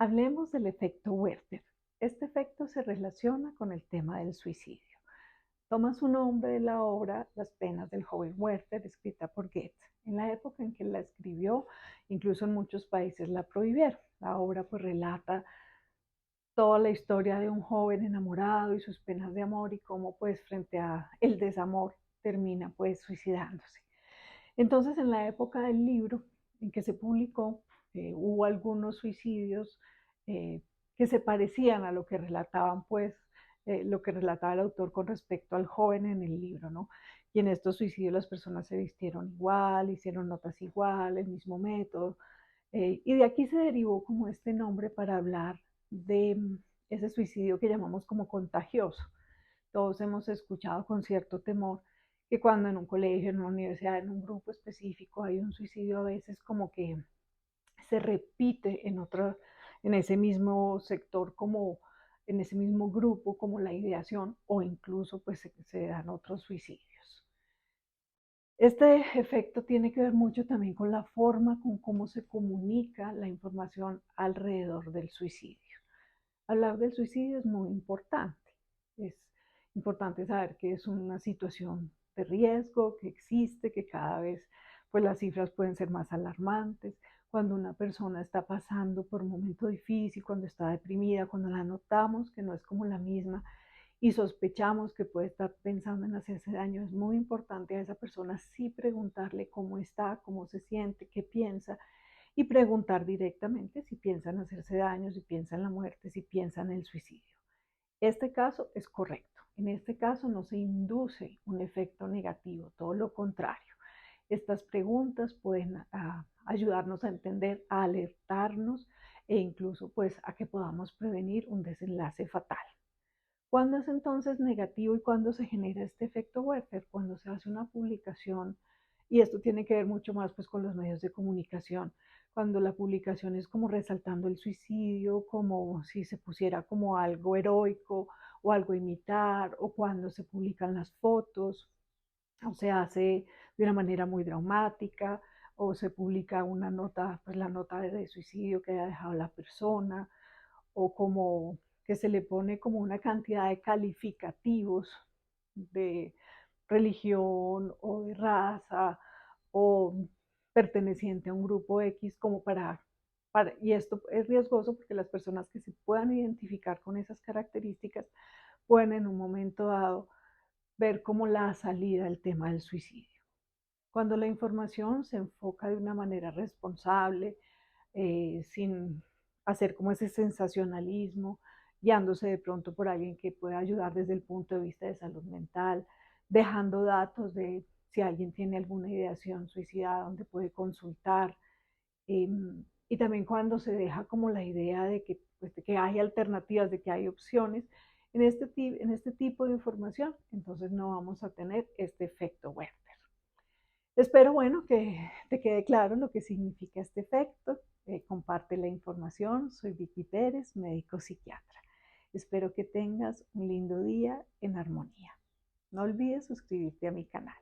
Hablemos del efecto Werther. Este efecto se relaciona con el tema del suicidio. Toma su nombre de la obra Las penas del joven Werther, escrita por Goethe. En la época en que la escribió, incluso en muchos países la prohibieron. La obra pues relata toda la historia de un joven enamorado y sus penas de amor y cómo pues frente a el desamor termina pues suicidándose. Entonces en la época del libro en que se publicó hubo algunos suicidios eh, que se parecían a lo que relataban pues lo que relataba el autor con respecto al joven en el libro, ¿no? Y en estos suicidios las personas se vistieron igual, hicieron notas igual, el mismo método, y de aquí se derivó como este nombre para hablar de ese suicidio que llamamos como contagioso. Todos hemos escuchado con cierto temor que cuando en un colegio, en una universidad, en un grupo específico hay un suicidio, a veces como que se repite en ese mismo sector, como en ese mismo grupo, como la ideación, o incluso pues se dan otros suicidios. Este efecto tiene que ver mucho también con la forma con cómo se comunica la información alrededor del suicidio. Hablar del suicidio es muy importante. Es importante saber que es una situación de riesgo, que existe, que cada vez pues las cifras pueden ser más alarmantes. Cuando una persona está pasando por un momento difícil, cuando está deprimida, cuando la notamos que no es como la misma y sospechamos que puede estar pensando en hacerse daño, es muy importante a esa persona sí preguntarle cómo está, cómo se siente, qué piensa y preguntar directamente si piensan hacerse daño, si piensan la muerte, si piensan el suicidio. Este caso es correcto. En este caso no se induce un efecto negativo, todo lo contrario. Estas preguntas pueden ayudarnos a entender, a alertarnos e incluso pues a que podamos prevenir un desenlace fatal. ¿Cuándo es entonces negativo y cuándo se genera este efecto Werther? Cuando se hace una publicación, y esto tiene que ver mucho más pues con los medios de comunicación, cuando la publicación es como resaltando el suicidio, como si se pusiera como algo heroico o algo a imitar, o cuando se publican las fotos, o se hace de una manera muy dramática, o se publica una nota, pues la nota de suicidio que haya dejado la persona, o como que se le pone como una cantidad de calificativos de religión o de raza o perteneciente a un grupo X como y esto es riesgoso porque las personas que se puedan identificar con esas características pueden en un momento dado ver como la salida del tema del suicidio. Cuando la información se enfoca de una manera responsable, sin hacer como ese sensacionalismo, guiándose de pronto por alguien que pueda ayudar desde el punto de vista de salud mental, dejando datos de si alguien tiene alguna ideación suicida, donde puede consultar, y también cuando se deja como la idea de que, pues, de que hay alternativas, de que hay opciones en este tipo de información, entonces no vamos a tener este efecto Werther. Espero, bueno, que te quede claro lo que significa este efecto. Comparte la información. Soy Vicky Pérez, médico psiquiatra. Espero que tengas un lindo día en armonía. No olvides suscribirte a mi canal.